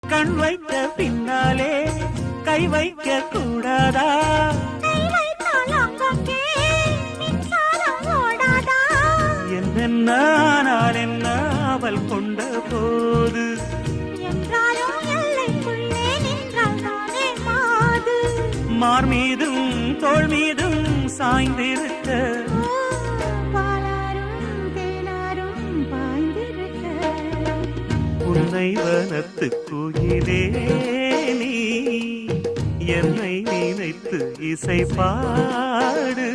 கண் வைத்த பின்னாலே கை வைக்க கூடாதா? என்னென்ன ஆனால் என்ன அவள் கொண்ட போது மார் மீதும் தோள் மீதும் சாய்ந்திருக்க உன்னை வனத்து குயிலே நீ என்னை நினைத்து இசை பாடு.